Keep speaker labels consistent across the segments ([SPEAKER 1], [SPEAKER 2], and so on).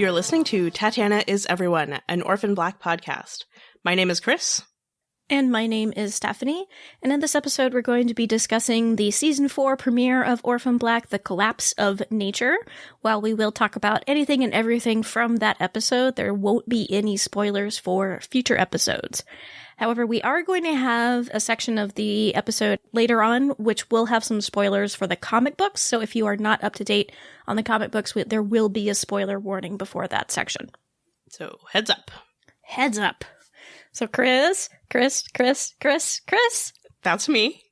[SPEAKER 1] You're listening to Tatiana is Everyone, an Orphan Black podcast. My name is Kris.
[SPEAKER 2] And my name is Stephanie. And in this episode, we're going to be discussing the Season 4 premiere of Orphan Black, The Collapse of Nature. While we will talk about anything and everything from that episode, there won't be any spoilers for future episodes. However, we are going to have a section of the episode later on, which will have some spoilers for the comic books. So if you are not up to date on the comic books, there will be a spoiler warning before that section.
[SPEAKER 1] So heads up.
[SPEAKER 2] Heads up. So Kris.
[SPEAKER 1] That's me.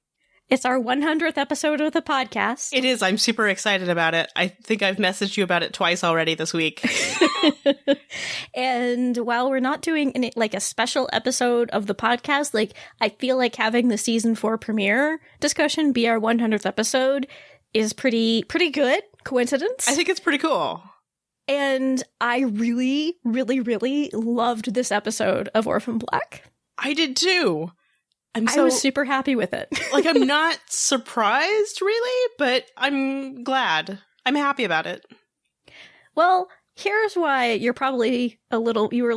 [SPEAKER 2] It's our 100th episode of the podcast.
[SPEAKER 1] It is. I'm super excited about it. I think I've messaged you about it twice already this week.
[SPEAKER 2] And while we're not doing a special episode of the podcast, I feel like having the season 4 premiere discussion be our 100th episode is pretty good. Coincidence?
[SPEAKER 1] I think it's pretty cool.
[SPEAKER 2] And I really, really, really loved this episode of Orphan Black.
[SPEAKER 1] I did too.
[SPEAKER 2] I was super happy with it.
[SPEAKER 1] I'm not surprised, really, but I'm glad. I'm happy about it.
[SPEAKER 2] Well, here's why you were a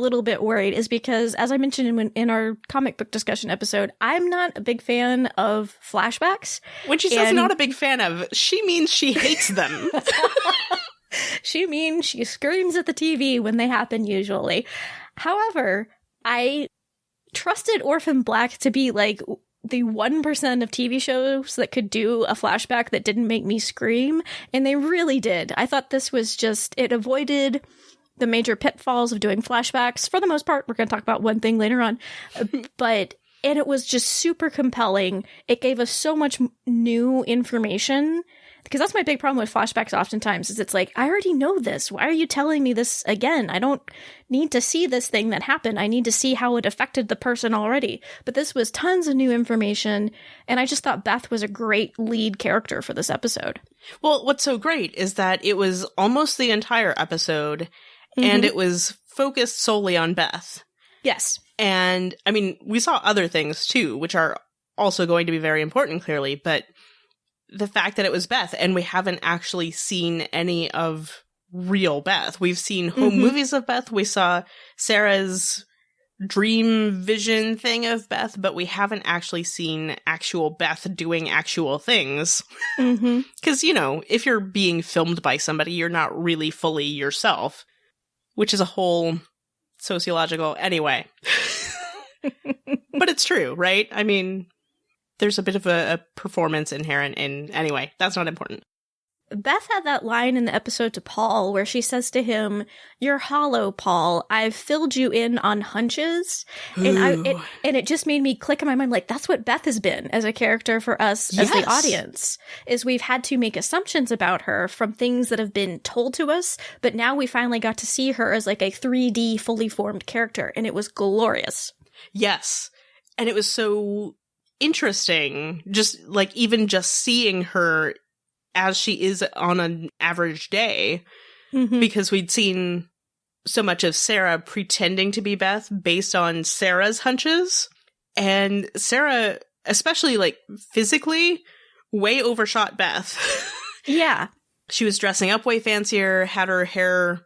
[SPEAKER 2] little bit worried, is because, as I mentioned in our comic book discussion episode, I'm not a big fan of flashbacks.
[SPEAKER 1] When she says not a big fan of, she means she hates them.
[SPEAKER 2] She means she screams at the TV when they happen, usually. However, I trusted Orphan Black to be the 1% of TV shows that could do a flashback that didn't make me scream, and they really did. I thought this was it avoided the major pitfalls of doing flashbacks. For the most part, we're going to talk about one thing later on, and it was just super compelling. It gave us so much new information. Because that's my big problem with flashbacks oftentimes, is it's I already know this. Why are you telling me this again? I don't need to see this thing that happened. I need to see how it affected the person already. But this was tons of new information, and I just thought Beth was a great lead character for this episode.
[SPEAKER 1] Well, what's so great is that it was almost the entire episode, and it was focused solely on Beth.
[SPEAKER 2] Yes.
[SPEAKER 1] And, I mean, we saw other things, too, which are also going to be very important, clearly, but the fact that it was Beth, and we haven't actually seen any of real Beth. We've seen home movies of Beth. We saw Sarah's dream vision thing of Beth, but we haven't actually seen actual Beth doing actual things. Because, if you're being filmed by somebody, you're not really fully yourself, which is a whole sociological... Anyway. But it's true, right? I mean... There's a bit of a performance inherent in... Anyway, that's not important.
[SPEAKER 2] Beth had that line in the episode to Paul where she says to him, "You're hollow, Paul. I've filled you in on hunches." And it just made me click in my mind, that's what Beth has been as a character for us as the audience, is we've had to make assumptions about her from things that have been told to us, but now we finally got to see her as a 3D fully formed character, and it was glorious.
[SPEAKER 1] Yes. And it was so... interesting, just even just seeing her as she is on an average day, because we'd seen so much of Sarah pretending to be Beth based on Sarah's hunches, and Sarah, especially physically, way overshot Beth.
[SPEAKER 2] Yeah.
[SPEAKER 1] She was dressing up way fancier, had her hair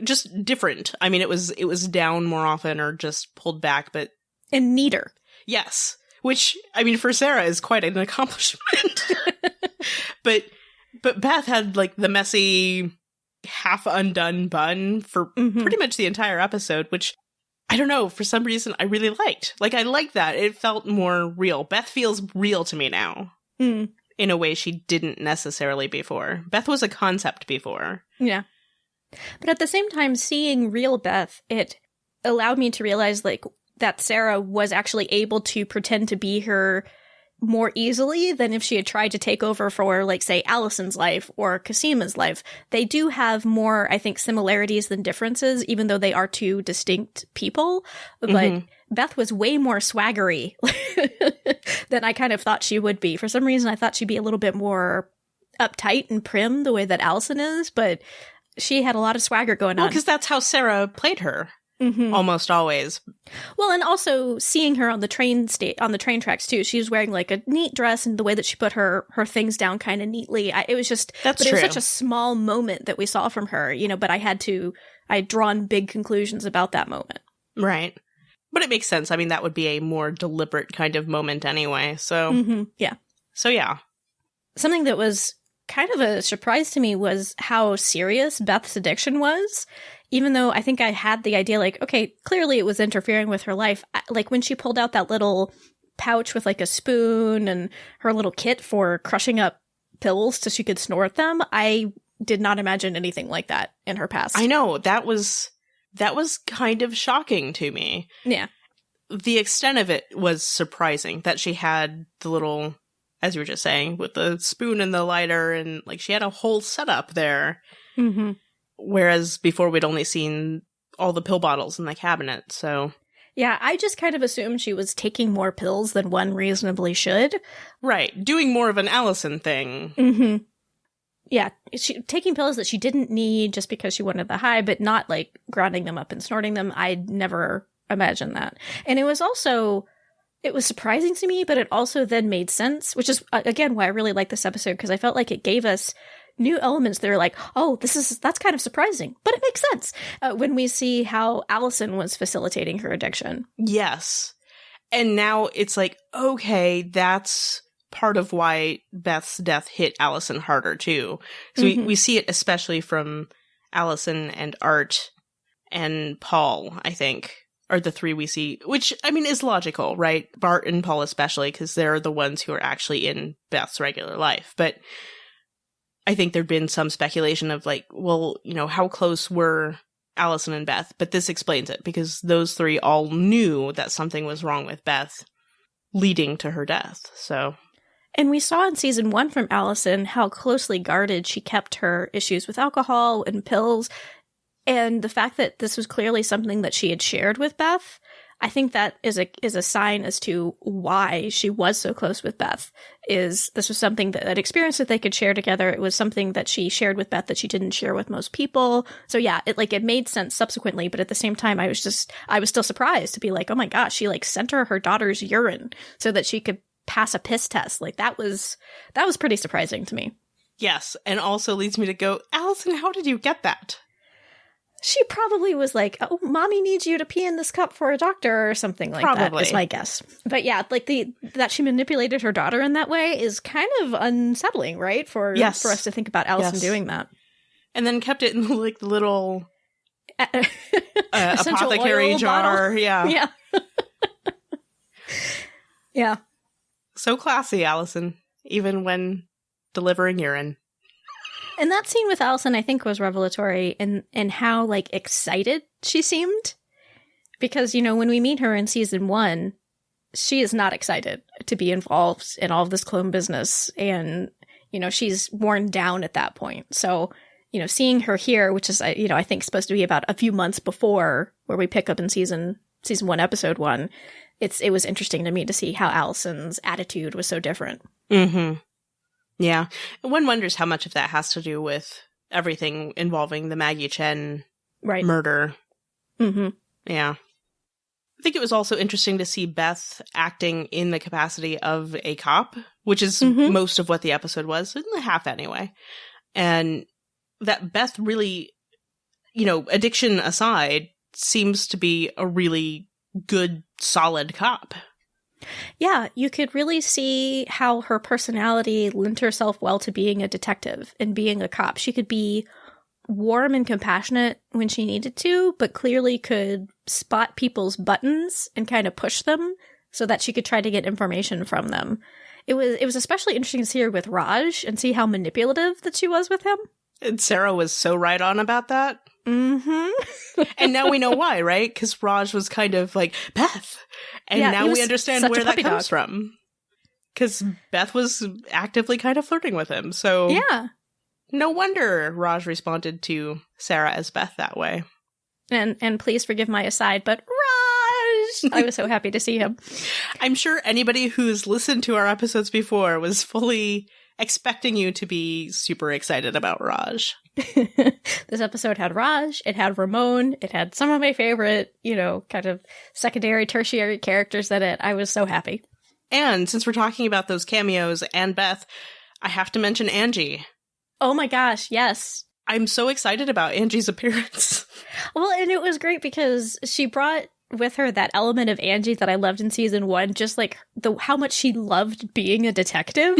[SPEAKER 1] just different. I mean, it was down more often or just pulled back, but...
[SPEAKER 2] And neater.
[SPEAKER 1] Yes. Which, I mean, for Sarah is quite an accomplishment. But Beth had, the messy, half-undone bun for pretty much the entire episode, which, I don't know, for some reason, I really liked. I liked that. It felt more real. Beth feels real to me now. In a way she didn't necessarily before. Beth was a concept before.
[SPEAKER 2] Yeah. But at the same time, seeing real Beth, it allowed me to realize, that Sarah was actually able to pretend to be her more easily than if she had tried to take over for, say, Allison's life or Casima's life. They do have more, I think, similarities than differences, even though they are two distinct people. But Beth was way more swaggery than I kind of thought she would be. For some reason, I thought she'd be a little bit more uptight and prim the way that Allison is, but she had a lot of swagger going on.
[SPEAKER 1] Well, because that's how Sarah played her. almost always.
[SPEAKER 2] Well, and also seeing her on the train tracks too. She was wearing like a neat dress, and the way that she put her things down kind of neatly. It was such a small moment that we saw from her, but I had drawn big conclusions about that moment.
[SPEAKER 1] Right. But it makes sense. I mean, that would be a more deliberate kind of moment anyway. So,
[SPEAKER 2] yeah.
[SPEAKER 1] So, yeah.
[SPEAKER 2] Something that was kind of a surprise to me was how serious Beth's addiction was. Even though I think I had the idea, like, okay, clearly it was interfering with her life. Like, when she pulled out that little pouch with, like, a spoon and her little kit for crushing up pills so she could snort them, I did not imagine anything like that in her past.
[SPEAKER 1] I know. That was kind of shocking to me.
[SPEAKER 2] Yeah.
[SPEAKER 1] The extent of it was surprising, that she had the little, as you were just saying, with the spoon and the lighter, and, like, she had a whole setup there.
[SPEAKER 2] Mm-hmm.
[SPEAKER 1] Whereas before we'd only seen all the pill bottles in the cabinet, so...
[SPEAKER 2] Yeah, I just kind of assumed she was taking more pills than one reasonably should.
[SPEAKER 1] Right, doing more of an Allison thing.
[SPEAKER 2] Mm-hmm. Yeah, taking pills that she didn't need just because she wanted the high, but not, like, grinding them up and snorting them. I'd never imagined that. And it was surprising to me, but it also then made sense, which is, again, why I really like this episode, because I felt like it gave us new elements that are like, oh, that's kind of surprising, but it makes sense when we see how Allison was facilitating her addiction.
[SPEAKER 1] Yes. And now it's like, okay, that's part of why Beth's death hit Allison harder, too. So we see it especially from Allison and Art and Paul, I think, are the three we see, which, I mean, is logical, right? Bart and Paul especially, because they're the ones who are actually in Beth's regular life. But I think there'd been some speculation of, like, well, how close were Allison and Beth? But this explains it, because those three all knew that something was wrong with Beth, leading to her death, so...
[SPEAKER 2] And we saw in season 1 from Allison how closely guarded she kept her issues with alcohol and pills. And the fact that this was clearly something that she had shared with Beth, I think that is a sign as to why she was so close with Beth. This was something that experience that they could share together. It was something that she shared with Beth that she didn't share with most people. So yeah, it made sense subsequently, but at the same time, I was still surprised to be like, oh my gosh, she like sent her daughter's urine so that she could pass a piss test. Like that was pretty surprising to me.
[SPEAKER 1] Yes, and also leads me to go, Allison, how did you get that?
[SPEAKER 2] She probably was like, oh, mommy needs you to pee in this cup for a doctor or something like that, is my guess. But yeah, like that she manipulated her daughter in that way is kind of unsettling, right? For us to think about Allison doing that. And
[SPEAKER 1] then kept it in like the little apothecary jar.
[SPEAKER 2] Bottle.
[SPEAKER 1] Yeah.
[SPEAKER 2] Yeah. Yeah.
[SPEAKER 1] So classy, Allison, even when delivering urine.
[SPEAKER 2] And that scene with Allison, I think, was revelatory in how, like, excited she seemed. Because, when we meet her in season 1, she is not excited to be involved in all of this clone business. And, she's worn down at that point. So, seeing her here, which is, I think supposed to be about a few months before where we pick up in season 1, episode 1, it was interesting to me to see how Allison's attitude was so different.
[SPEAKER 1] Mm-hmm. Yeah. One wonders how much of that has to do with everything involving the Maggie Chen murder.
[SPEAKER 2] Mm-hmm.
[SPEAKER 1] Yeah. I think it was also interesting to see Beth acting in the capacity of a cop, which is most of what the episode was, in the half anyway. And that Beth really, addiction aside, seems to be a really good, solid cop.
[SPEAKER 2] Yeah, you could really see how her personality lent herself well to being a detective and being a cop. She could be warm and compassionate when she needed to, but clearly could spot people's buttons and kind of push them so that she could try to get information from them. It was especially interesting to see her with Raj and see how manipulative that she was with him.
[SPEAKER 1] And Sarah was so right on about that.
[SPEAKER 2] Mm-hmm.
[SPEAKER 1] And now we know why, right? Because Raj was kind of like, Beth. And now we understand where that comes from. Because Beth was actively kind of flirting with him. So
[SPEAKER 2] yeah,
[SPEAKER 1] no wonder Raj responded to Sarah as Beth that way.
[SPEAKER 2] And please forgive my aside, but Raj! I was so happy to see him.
[SPEAKER 1] I'm sure anybody who's listened to our episodes before was fully expecting you to be super excited about Raj.
[SPEAKER 2] This episode had Raj, it had Ramon, it had some of my favorite, kind of secondary, tertiary characters in it. I was so happy.
[SPEAKER 1] And since we're talking about those cameos and Beth, I have to mention Angie.
[SPEAKER 2] Oh my gosh, yes.
[SPEAKER 1] I'm so excited about Angie's appearance.
[SPEAKER 2] Well, and it was great because she brought with her that element of Angie that I loved in season 1, just like how much she loved being a detective.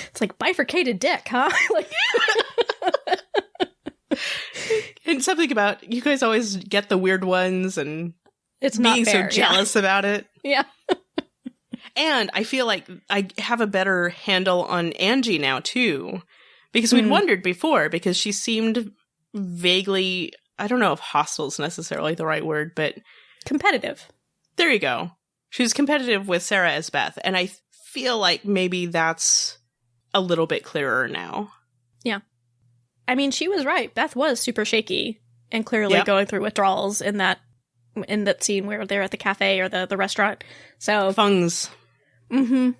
[SPEAKER 2] It's like bifurcated dick, huh?
[SPEAKER 1] And something about you guys always get the weird ones and
[SPEAKER 2] it's
[SPEAKER 1] being
[SPEAKER 2] not fair,
[SPEAKER 1] so jealous about it.
[SPEAKER 2] Yeah.
[SPEAKER 1] And I feel like I have a better handle on Angie now, too. Because we'd wondered before, because she seemed vaguely, I don't know if hostile is necessarily the right word, but...
[SPEAKER 2] competitive.
[SPEAKER 1] There you go. She was competitive with Sarah as Beth, and I feel like maybe that's a little bit clearer now.
[SPEAKER 2] Yeah. I mean, she was right. Beth was super shaky and clearly going through withdrawals in that scene where they're at the cafe or the restaurant. So
[SPEAKER 1] Fungs.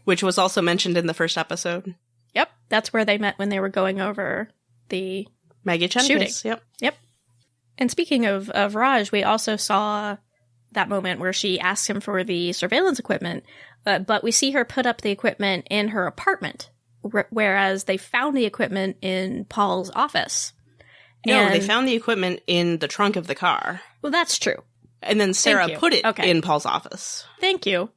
[SPEAKER 1] Which was also mentioned in the first episode.
[SPEAKER 2] Yep. That's where they met when they were going over the
[SPEAKER 1] Maggie Chen
[SPEAKER 2] shooting.
[SPEAKER 1] Case. Yep.
[SPEAKER 2] And speaking of Raj, we also saw that moment where she asks him for the surveillance equipment, but we see her put up the equipment in her apartment, whereas they found the equipment in Paul's office.
[SPEAKER 1] No, they found the equipment in the trunk of the car.
[SPEAKER 2] Well, that's true.
[SPEAKER 1] And then Sarah put it in Paul's office.
[SPEAKER 2] Thank you.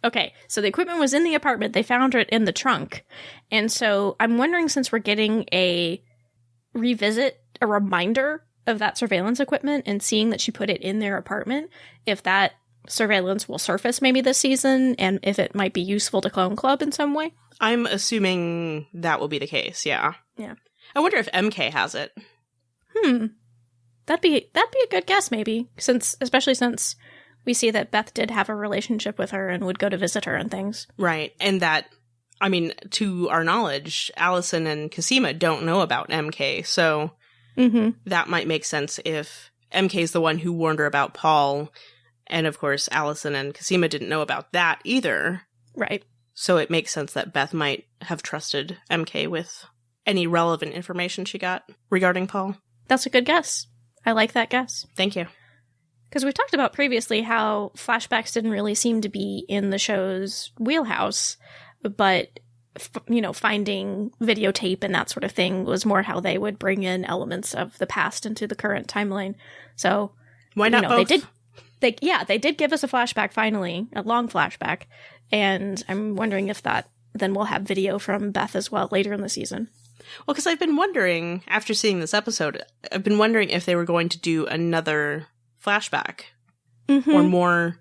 [SPEAKER 2] Okay, so the equipment was in the apartment. They found it in the trunk. And so I'm wondering, since we're getting a reminder of that surveillance equipment and seeing that she put it in their apartment, if that surveillance will surface maybe this season and if it might be useful to Clone Club in some way.
[SPEAKER 1] I'm assuming that will be the case, yeah.
[SPEAKER 2] Yeah.
[SPEAKER 1] I wonder if MK has it.
[SPEAKER 2] That'd be a good guess, maybe, especially since we see that Beth did have a relationship with her and would go to visit her and things.
[SPEAKER 1] Right, and that, I mean, to our knowledge, Allison and Cosima don't know about MK, so that might make sense if MK is the one who warned her about Paul, and of course, Allison and Cosima didn't know about that either.
[SPEAKER 2] Right.
[SPEAKER 1] So it makes sense that Beth might have trusted MK with any relevant information she got regarding Paul.
[SPEAKER 2] That's a good guess. I like that guess.
[SPEAKER 1] Thank you.
[SPEAKER 2] Because we talked about previously how flashbacks didn't really seem to be in the show's wheelhouse, but, finding videotape and that sort of thing was more how they would bring in elements of the past into the current timeline. So,
[SPEAKER 1] why not both?
[SPEAKER 2] They did give us a flashback finally, a long flashback, and I'm wondering if then we'll have video from Beth as well later in the season.
[SPEAKER 1] Well, because I've been wondering, after seeing this episode, I've been wondering if they were going to do another flashback. Or more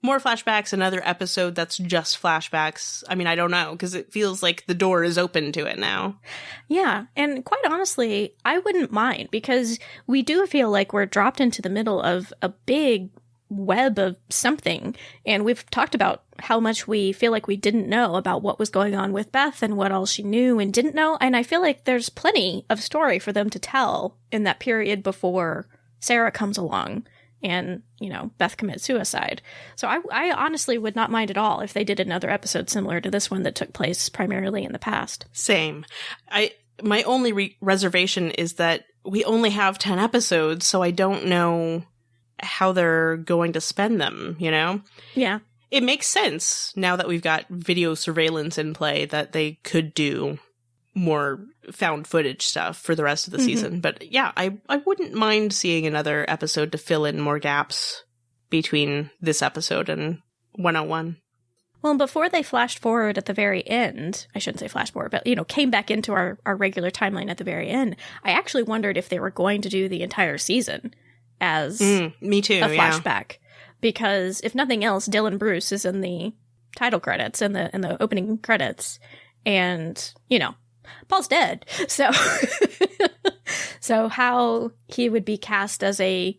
[SPEAKER 1] flashbacks, another episode that's just flashbacks. I mean, I don't know, because it feels like the door is open to it now.
[SPEAKER 2] Yeah, and quite honestly, I wouldn't mind, because we do feel like we're dropped into the middle of a big web of something, and we've talked about how much we feel like we didn't know about what was going on with Beth and what all she knew and didn't know, and I feel like there's plenty of story for them to tell in that period before Sarah comes along and, Beth commits suicide. So I honestly would not mind at all if they did another episode similar to this one that took place primarily in the past.
[SPEAKER 1] Same. My only reservation is that we only have 10 episodes, so I don't know how they're going to spend them,
[SPEAKER 2] Yeah.
[SPEAKER 1] It makes sense now that we've got video surveillance in play that they could do more found footage stuff for the rest of the season. But yeah, I wouldn't mind seeing another episode to fill in more gaps between this episode and 101.
[SPEAKER 2] Well, before they flashed forward at the very end, I shouldn't say flash forward, but, came back into our regular timeline at the very end, I actually wondered if they were going to do the entire season as
[SPEAKER 1] me too,
[SPEAKER 2] a flashback. Because if nothing else, Dylan Bruce is in the title credits, in the opening credits, and, Paul's dead. So, so how he would be cast as a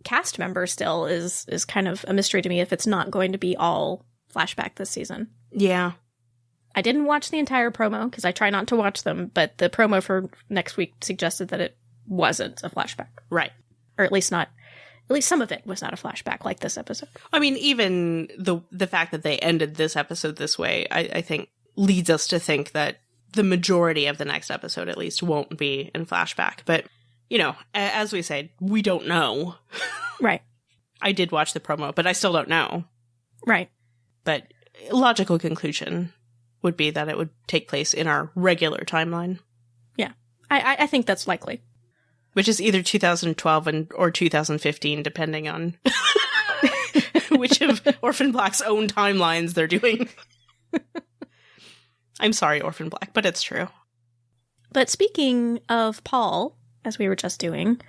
[SPEAKER 2] cast member still is kind of a mystery to me if it's not going to be all flashback this season.
[SPEAKER 1] Yeah.
[SPEAKER 2] I didn't watch the entire promo because I try not to watch them, but the promo for next week suggested that it wasn't a flashback.
[SPEAKER 1] Right.
[SPEAKER 2] Or at least some of it was not a flashback like this episode.
[SPEAKER 1] I mean, even the fact that they ended this episode this way, I think leads us to think that the majority of the next episode, at least, won't be in flashback. But, you know, as we say, we don't know.
[SPEAKER 2] Right.
[SPEAKER 1] I did watch the promo, but I still don't know.
[SPEAKER 2] Right.
[SPEAKER 1] But logical conclusion would be that it would take place in our regular timeline.
[SPEAKER 2] Yeah. I think that's likely.
[SPEAKER 1] Which is either 2012 or 2015, depending on which of Orphan Black's own timelines they're doing. I'm sorry, Orphan Black, but it's true.
[SPEAKER 2] But speaking of Paul, as we were just doing,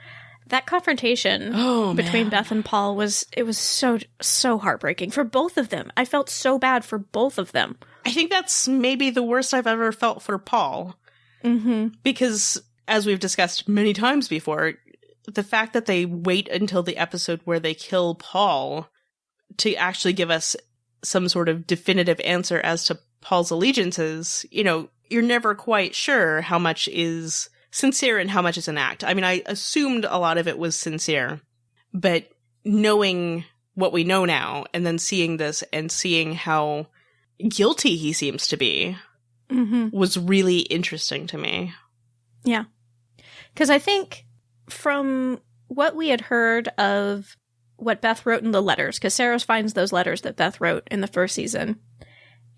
[SPEAKER 2] that confrontation between Beth and Paul was so heartbreaking for both of them. I felt so bad for both of them.
[SPEAKER 1] I think that's maybe the worst I've ever felt for Paul.
[SPEAKER 2] Mm-hmm.
[SPEAKER 1] Because, as we've discussed many times before, the fact that they wait until the episode where they kill Paul to actually give us some sort of definitive answer as to Paul's allegiances, you know, you're never quite sure how much is sincere and how much is an act. I mean, I assumed a lot of it was sincere, but knowing what we know now and then seeing this and seeing how guilty he seems to be was really interesting to me.
[SPEAKER 2] Yeah. Because I think from what we had heard of what Beth wrote in the letters, because Sarah finds those letters that Beth wrote in the first season,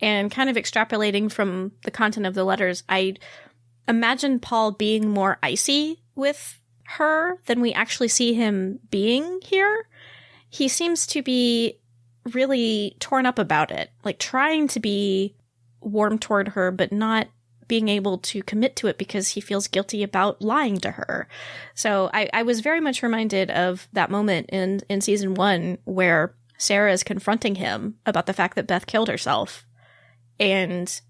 [SPEAKER 2] and kind of extrapolating from the content of the letters, I imagine Paul being more icy with her than we actually see him being here. He seems to be really torn up about it, like trying to be warm toward her, but not being able to commit to it because he feels guilty about lying to her. So I was very much reminded of that moment in season 1 where Sarah is confronting him about the fact that Beth killed herself. And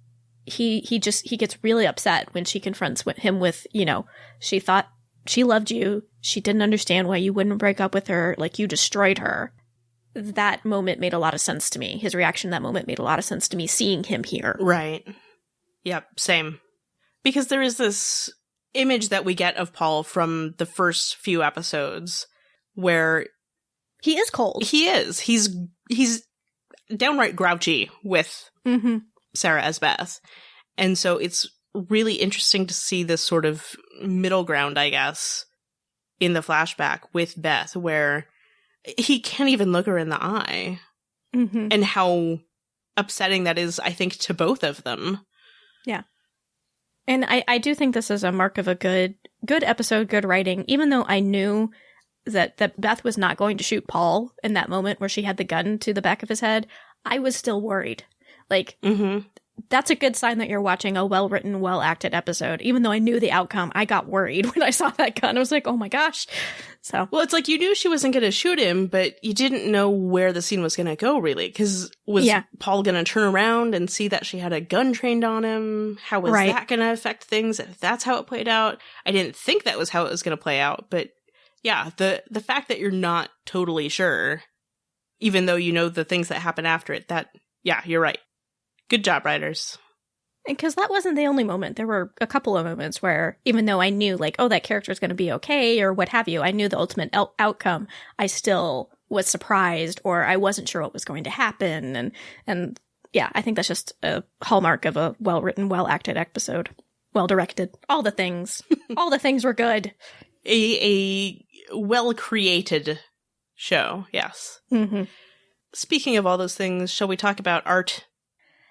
[SPEAKER 2] he gets really upset when she confronts him with, you know, she thought she loved you. She didn't understand why you wouldn't break up with her. Like, you destroyed her. That moment made a lot of sense to me. His reaction to that moment made a lot of sense to me, seeing him here.
[SPEAKER 1] Right. Yep, same. Because there is this image that we get of Paul from the first few episodes where
[SPEAKER 2] he is cold.
[SPEAKER 1] He is. He's downright grouchy with Sarah as Beth. And so it's really interesting to see this sort of middle ground, I guess, in the flashback with Beth, where he can't even look her in the eye. And how upsetting that is, I think, to both of them.
[SPEAKER 2] Yeah. And I do think this is a mark of a good episode, good writing, even though I knew that Beth was not going to shoot Paul in that moment where she had the gun to the back of his head. I was still worried. Like, that's a good sign that you're watching a well-written, well-acted episode. Even though I knew the outcome, I got worried when I saw that gun. I was like, oh my gosh. So, well,
[SPEAKER 1] it's like you knew she wasn't going to shoot him, but you didn't know where the scene was going to go, really. Because was Paul going to turn around and see that she had a gun trained on him? How was that going to affect things? If that's how it played out, I didn't think that was how it was going to play out. But yeah, the fact that you're not totally sure, even though you know the things that happen after it, that, yeah, you're right. Good job, writers.
[SPEAKER 2] Because that wasn't the only moment. There were a couple of moments where, even though I knew, like, oh, that character's going to be okay, or what have you, I knew the ultimate outcome, I still was surprised, or I wasn't sure what was going to happen. And yeah, I think that's just a hallmark of a well-written, well-acted episode. Well-directed. All the things. All the things were good.
[SPEAKER 1] A well-created show, yes. Speaking of all those things, shall we talk about art?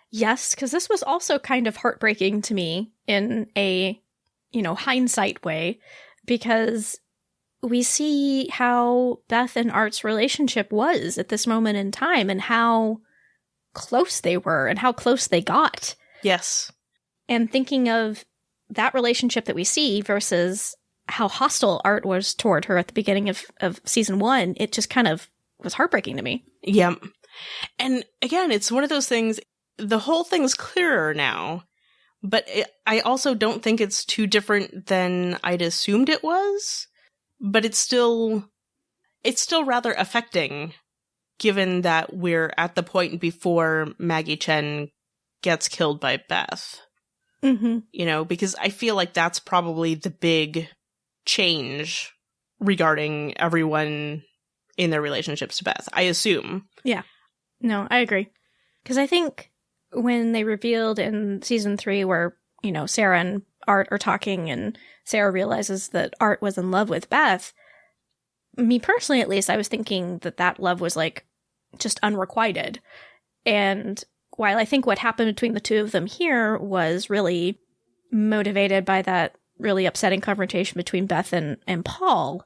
[SPEAKER 2] Yes, because this was also kind of heartbreaking to me in a, hindsight way, because we see how Beth and Art's relationship was at this moment in time and how close they were and how close they got.
[SPEAKER 1] Yes.
[SPEAKER 2] And thinking of that relationship that we see versus how hostile Art was toward her at the beginning of season 1, it just kind of was heartbreaking to me.
[SPEAKER 1] Yeah. And again, it's one of those things. The whole thing's clearer now, but I also don't think it's too different than I'd assumed it was, but it's still rather affecting, given that we're at the point before Maggie Chen gets killed by Beth. Because I feel like that's probably the big change regarding everyone in their relationships to Beth, I assume.
[SPEAKER 2] Yeah. No, I agree. Because I think when they revealed in season 3 where, Sarah and Art are talking and Sarah realizes that Art was in love with Beth, me personally, at least, I was thinking that love was like just unrequited. And while I think what happened between the two of them here was really motivated by that really upsetting confrontation between Beth and Paul,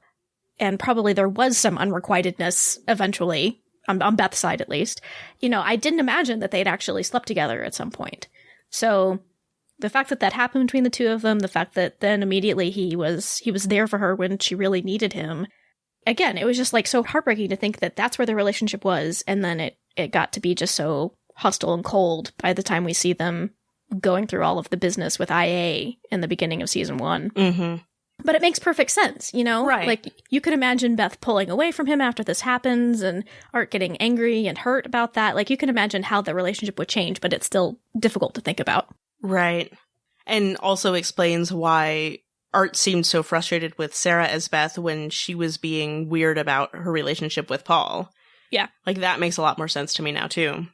[SPEAKER 2] and probably there was some unrequitedness eventually, on Beth's side at least, I didn't imagine that they'd actually slept together at some point. So the fact that happened between the two of them, the fact that then immediately he was there for her when she really needed him, again, it was just like so heartbreaking to think that that's where their relationship was, and then it got to be just so hostile and cold by the time we see them going through all of the business with IA in the beginning of season 1.
[SPEAKER 1] Mm-hmm.
[SPEAKER 2] But it makes perfect sense,
[SPEAKER 1] Right.
[SPEAKER 2] Like, you could imagine Beth pulling away from him after this happens and Art getting angry and hurt about that. Like, you can imagine how the relationship would change, but it's still difficult to think about.
[SPEAKER 1] Right. And also explains why Art seemed so frustrated with Sarah as Beth when she was being weird about her relationship with Paul.
[SPEAKER 2] Yeah.
[SPEAKER 1] Like, that makes a lot more sense to me now, too.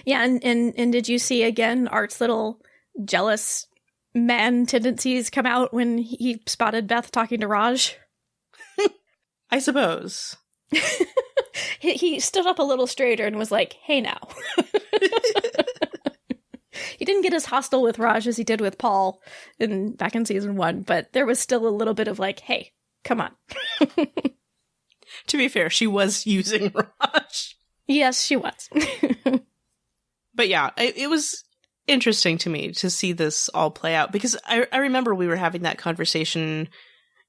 [SPEAKER 2] Yeah, and did you see, again, Art's little jealous man tendencies come out when he spotted Beth talking to Raj?
[SPEAKER 1] I suppose.
[SPEAKER 2] He stood up a little straighter and was like, hey now. He didn't get as hostile with Raj as he did with Paul back in season 1, but there was still a little bit of like, hey, come on.
[SPEAKER 1] To be fair, she was using Raj.
[SPEAKER 2] Yes, she was.
[SPEAKER 1] But yeah, it was interesting to me to see this all play out, because I remember we were having that conversation,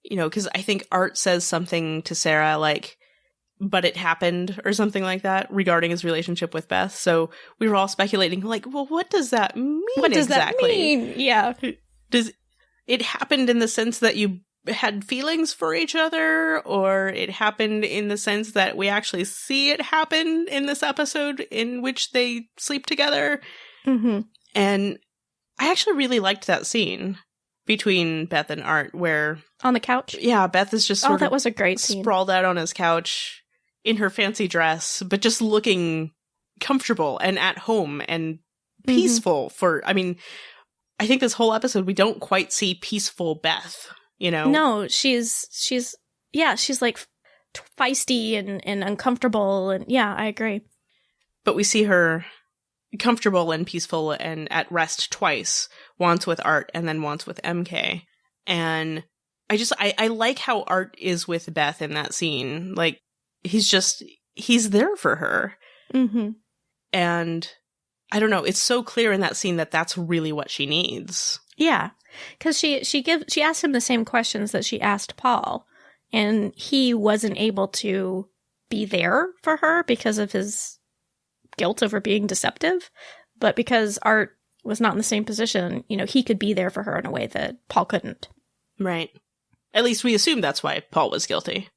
[SPEAKER 1] because I think Art says something to Sarah like, but it happened, or something like that, regarding his relationship with Beth. So we were all speculating, like, well, what does that mean exactly?
[SPEAKER 2] What does that mean? Yeah.
[SPEAKER 1] Does it happened in the sense that you had feelings for each other, or it happened in the sense that we actually see it happen in this episode in which they sleep together?
[SPEAKER 2] Mm-hmm.
[SPEAKER 1] And I actually really liked that scene between Beth and Art where...
[SPEAKER 2] On the couch?
[SPEAKER 1] Yeah, Beth is just
[SPEAKER 2] that was a great scene.
[SPEAKER 1] Sprawled out on his couch in her fancy dress, but just looking comfortable and at home and peaceful for... I mean, I think this whole episode we don't quite see peaceful Beth,
[SPEAKER 2] No, she's like feisty and uncomfortable, and yeah, I agree.
[SPEAKER 1] But we see her comfortable and peaceful and at rest twice, once with Art and then once with MK. And I like how Art is with Beth in that scene. Like, he's there for her.
[SPEAKER 2] Mm-hmm.
[SPEAKER 1] And I don't know, it's so clear in that scene that that's really what she needs.
[SPEAKER 2] Yeah. Because she asked him the same questions that she asked Paul, and he wasn't able to be there for her because of his guilt over being deceptive. But because Art was not in the same position, he could be there for her in a way that Paul couldn't.
[SPEAKER 1] Right. At least we assume that's why Paul was guilty.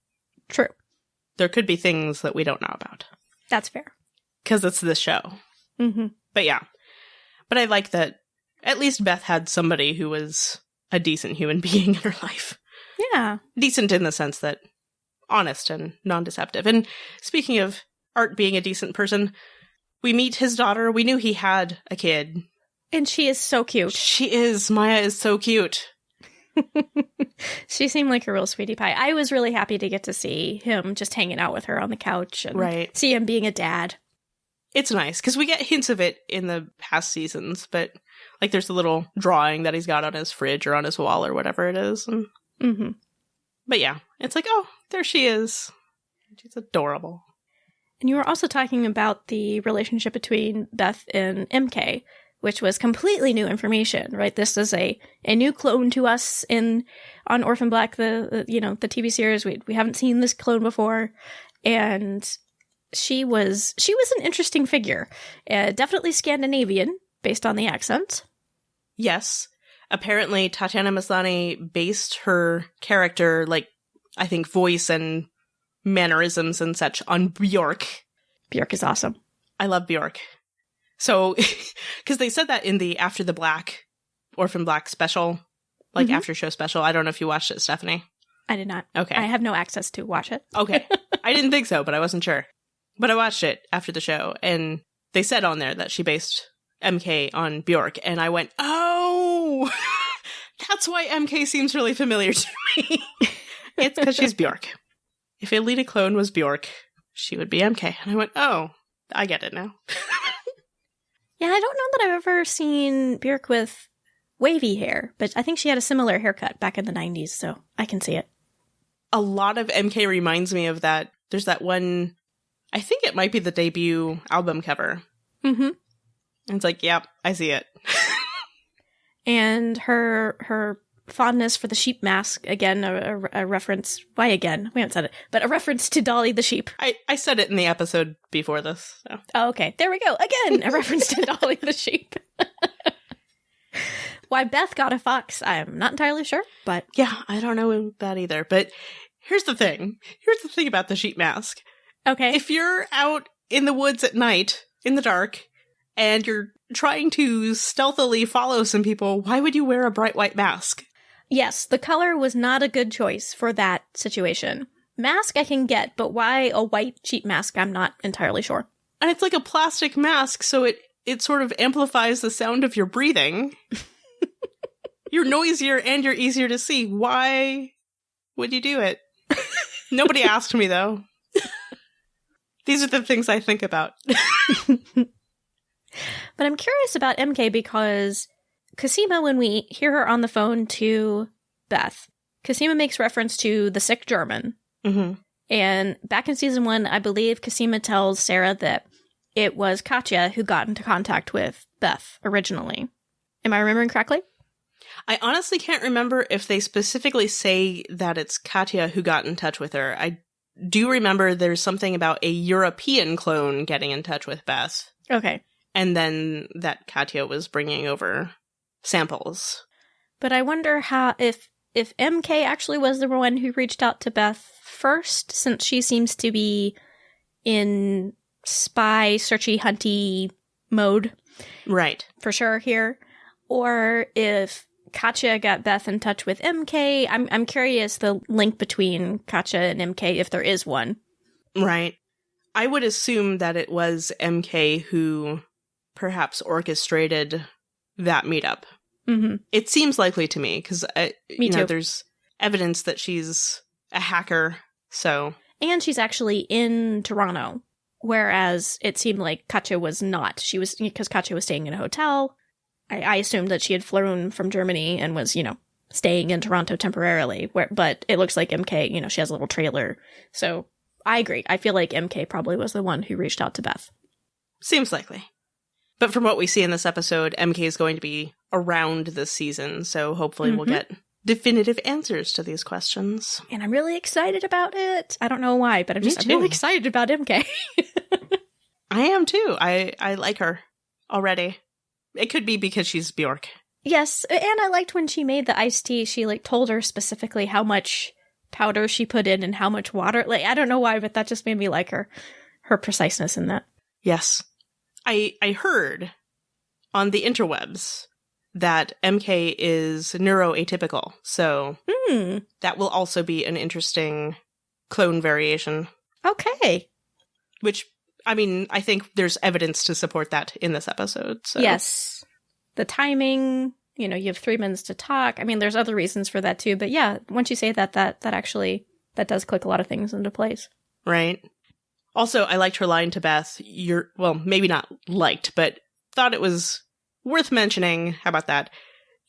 [SPEAKER 2] True.
[SPEAKER 1] There could be things that we don't know about.
[SPEAKER 2] That's fair.
[SPEAKER 1] Because it's this show.
[SPEAKER 2] Mm-hmm.
[SPEAKER 1] But yeah. But I like that at least Beth had somebody who was a decent human being in her life.
[SPEAKER 2] Yeah.
[SPEAKER 1] Decent in the sense that honest and non-deceptive. And speaking of Art being a decent person, we meet his daughter. We knew he had a kid.
[SPEAKER 2] And she is so cute.
[SPEAKER 1] She is. Maya is so cute.
[SPEAKER 2] She seemed like a real sweetie pie. I was really happy to get to see him just hanging out with her on the couch and see him being a dad.
[SPEAKER 1] It's nice, because we get hints of it in the past seasons, but like there's a little drawing that he's got on his fridge or on his wall or whatever it is. And...
[SPEAKER 2] Mm-hmm.
[SPEAKER 1] But yeah, it's like, oh, there she is. She's adorable.
[SPEAKER 2] And you were also talking about the relationship between Beth and MK, which was completely new information, right? This is a new clone to us on Orphan Black, the TV series. We haven't seen this clone before, and she was an interesting figure. Definitely Scandinavian, based on the accent.
[SPEAKER 1] Yes. Apparently, Tatiana Maslany based her character, like, I think voice and mannerisms and such on Bjork.
[SPEAKER 2] Bjork is awesome.
[SPEAKER 1] I love Bjork. So, because they said that in the After the Black, Orphan Black special, like after show special. I don't know if you watched it, Stephanie.
[SPEAKER 2] I did not.
[SPEAKER 1] Okay.
[SPEAKER 2] I have no access to watch it.
[SPEAKER 1] Okay. I didn't think so, but I wasn't sure. But I watched it after the show, and they said on there that she based MK on Bjork, and I went, oh! oh, that's why MK seems really familiar to me. It's because she's Bjork. If Alita clone was Bjork, she would be MK. And I went, oh, I get it now.
[SPEAKER 2] Yeah, I don't know that I've ever seen Bjork with wavy hair, but I think she had a similar haircut back in the 90s, so I can see it.
[SPEAKER 1] A lot of MK reminds me of that. There's that one, I think it might be the debut album cover.
[SPEAKER 2] Mm-hmm.
[SPEAKER 1] And it's like, yep, I see it.
[SPEAKER 2] And her fondness for the sheep mask, again, a reference, why again? We haven't said it, but a reference to Dolly the sheep.
[SPEAKER 1] I said it in the episode before this. So.
[SPEAKER 2] Oh, okay, there we go. Again, a reference to Dolly the sheep. Why Beth got a fox, I'm not entirely sure, but...
[SPEAKER 1] Yeah, I don't know that either, but here's the thing. Here's the thing about the sheep mask.
[SPEAKER 2] Okay.
[SPEAKER 1] If you're out in the woods at night, in the dark, and you're trying to stealthily follow some people, why would you wear a bright white mask?
[SPEAKER 2] Yes, the color was not a good choice for that situation. Mask I can get, but why a white sheep mask, I'm not entirely sure.
[SPEAKER 1] And it's like a plastic mask, so it sort of amplifies the sound of your breathing. You're noisier and you're easier to see. Why would you do it? Nobody asked me, though. These are the things I think about.
[SPEAKER 2] But I'm curious about MK because Cosima, when we hear her on the phone to Beth, Cosima makes reference to the sick German.
[SPEAKER 1] Mm-hmm.
[SPEAKER 2] And back in season 1, I believe Cosima tells Sarah that it was Katya who got into contact with Beth originally. Am I remembering correctly?
[SPEAKER 1] I honestly can't remember if they specifically say that it's Katya who got in touch with her. I do remember there's something about a European clone getting in touch with Beth.
[SPEAKER 2] Okay.
[SPEAKER 1] And then that Katya was bringing over samples.
[SPEAKER 2] But I wonder how if MK actually was the one who reached out to Beth first, since she seems to be in spy, searchy, hunty mode.
[SPEAKER 1] Right.
[SPEAKER 2] For sure here. Or if Katya got Beth in touch with MK. I'm curious the link between Katya and MK, if there is one.
[SPEAKER 1] Right. I would assume that it was MK who perhaps orchestrated that meetup.
[SPEAKER 2] Mm-hmm.
[SPEAKER 1] It seems likely to me, because there's evidence that she's a hacker, so...
[SPEAKER 2] And she's actually in Toronto, whereas it seemed like Katya was not. She was, because Katya was staying in a hotel. I assumed that she had flown from Germany and was, staying in Toronto temporarily, but it looks like MK, she has a little trailer. So I agree. I feel like MK probably was the one who reached out to Beth.
[SPEAKER 1] Seems likely. But from what we see in this episode, MK is going to be around this season, so hopefully we'll get definitive answers to these questions.
[SPEAKER 2] And I'm really excited about it. I don't know why, but I'm really excited about MK.
[SPEAKER 1] I am too. I like her already. It could be because she's Bjork.
[SPEAKER 2] Yes, and I liked when she made the iced tea, she told her specifically how much powder she put in and how much water. I don't know why, but that just made me like her preciseness in that.
[SPEAKER 1] Yes. I heard on the interwebs that MK is neuroatypical, so that will also be an interesting clone variation.
[SPEAKER 2] Okay.
[SPEAKER 1] Which, I think there's evidence to support that in this episode. So.
[SPEAKER 2] Yes. The timing, you have 3 minutes to talk. there's other reasons for that too, but yeah, once you say that actually, that does click a lot of things into place.
[SPEAKER 1] Right. Also, I liked her line to Beth. Maybe not liked, but thought it was worth mentioning. How about that?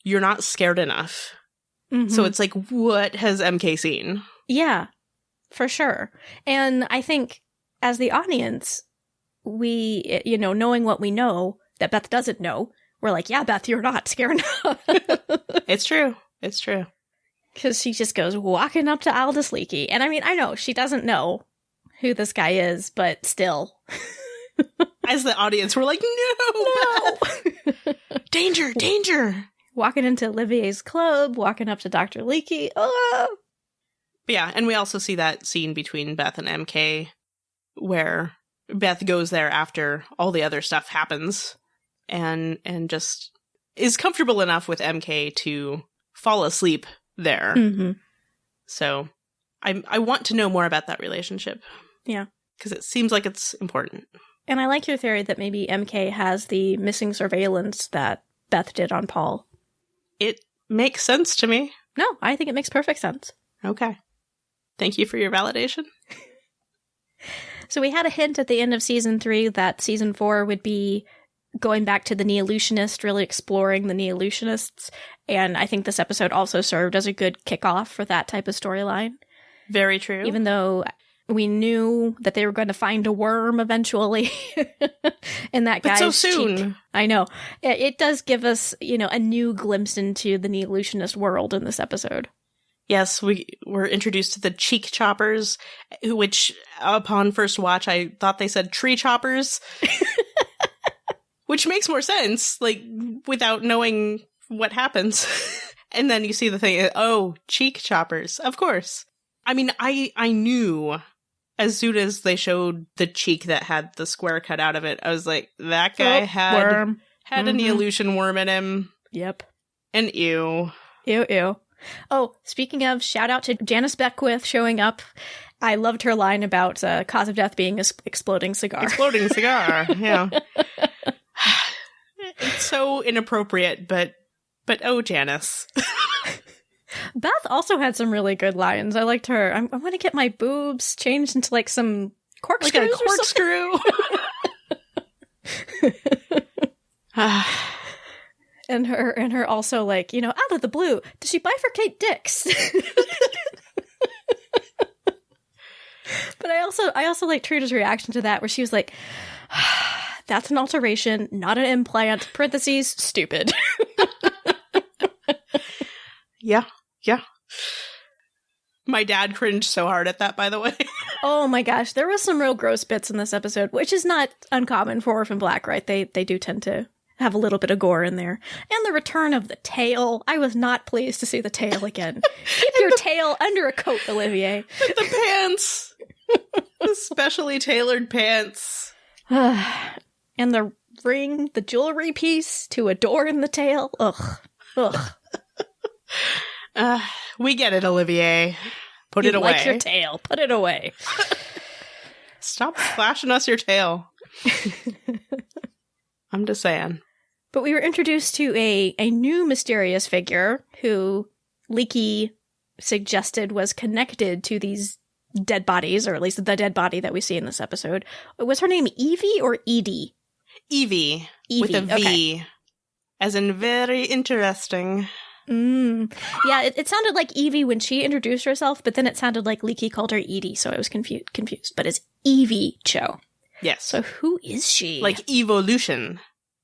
[SPEAKER 1] You're not scared enough. Mm-hmm. So it's like, what has MK seen? Yeah,
[SPEAKER 2] for sure. And I think as the audience, we, knowing what we know that Beth doesn't know, we're like, yeah, Beth, you're not scared enough.
[SPEAKER 1] It's true. It's true.
[SPEAKER 2] Because she just goes walking up to Aldous Leakey. And I know she doesn't know who this guy is, but still.
[SPEAKER 1] As the audience, we're like, no! Danger, danger!
[SPEAKER 2] Walking into Olivier's club, walking up to Dr. Leakey. Oh!
[SPEAKER 1] But yeah, and we also see that scene between Beth and MK, where Beth goes there after all the other stuff happens, and just is comfortable enough with MK to fall asleep there. Mm-hmm. So I want to know more about that relationship.
[SPEAKER 2] Yeah.
[SPEAKER 1] Because it seems like it's important.
[SPEAKER 2] And I like your theory that maybe MK has the missing surveillance that Beth did on Paul.
[SPEAKER 1] It makes sense to me.
[SPEAKER 2] No, I think it makes perfect sense.
[SPEAKER 1] Okay. Thank you for your validation.
[SPEAKER 2] So we had a hint at the end of season 3 that season 4 would be going back to the Neolutionist, really exploring the Neolutionists. And I think this episode also served as a good kickoff for that type of storyline.
[SPEAKER 1] Very true.
[SPEAKER 2] Even though we knew that they were going to find a worm eventually in that guy's
[SPEAKER 1] so soon.
[SPEAKER 2] cheek. I know. It does give us, a new glimpse into the Neolutionist world in this episode.
[SPEAKER 1] Yes, we were introduced to the cheek choppers, which upon first watch, I thought they said tree choppers. Which makes more sense, like, without knowing what happens. And then you see the thing, cheek choppers, of course. I mean, I knew as soon as they showed the cheek that had the square cut out of it, I was like, that guy had
[SPEAKER 2] worm.
[SPEAKER 1] A Neolution worm in him.
[SPEAKER 2] Yep.
[SPEAKER 1] And ew.
[SPEAKER 2] Ew. Oh, speaking of, shout out to Janice Beckwith showing up. I loved her line about cause of death being an exploding cigar.
[SPEAKER 1] Exploding cigar, yeah. It's so inappropriate, but oh, Janice.
[SPEAKER 2] Beth also had some really good lines. I liked her. I want to get my boobs changed into like some corkscrews.
[SPEAKER 1] Like a corkscrew.
[SPEAKER 2] and her also like, out of the blue, does she bifurcate dicks? But I also like Trina's reaction to that, where she was like, that's an alteration, not an implant, parentheses, stupid.
[SPEAKER 1] Yeah. My dad cringed so hard at that, by the way.
[SPEAKER 2] Oh my gosh, there was some real gross bits in this episode, which is not uncommon for Orphan Black, right? They do tend to have a little bit of gore in there. And the return of the tail. I was not pleased to see the tail again. Keep your tail under a coat, Olivier.
[SPEAKER 1] The pants. The specially tailored pants.
[SPEAKER 2] And the ring, the jewelry piece to adorn the tail. Ugh.
[SPEAKER 1] We get it, Olivier. Put it away.
[SPEAKER 2] Like your tail. Put it away.
[SPEAKER 1] Stop flashing us your tail. I'm just saying.
[SPEAKER 2] But we were introduced to a new mysterious figure who Leaky suggested was connected to these dead bodies, or at least the dead body that we see in this episode. Was her name Evie or Edie?
[SPEAKER 1] Evie. With a V. Okay. As in very interesting.
[SPEAKER 2] Yeah, it sounded like Evie when she introduced herself, but then it sounded like Leaky called her Edie, so I was confused. But it's Evie Cho.
[SPEAKER 1] Yes.
[SPEAKER 2] So who is she?
[SPEAKER 1] Like evolution.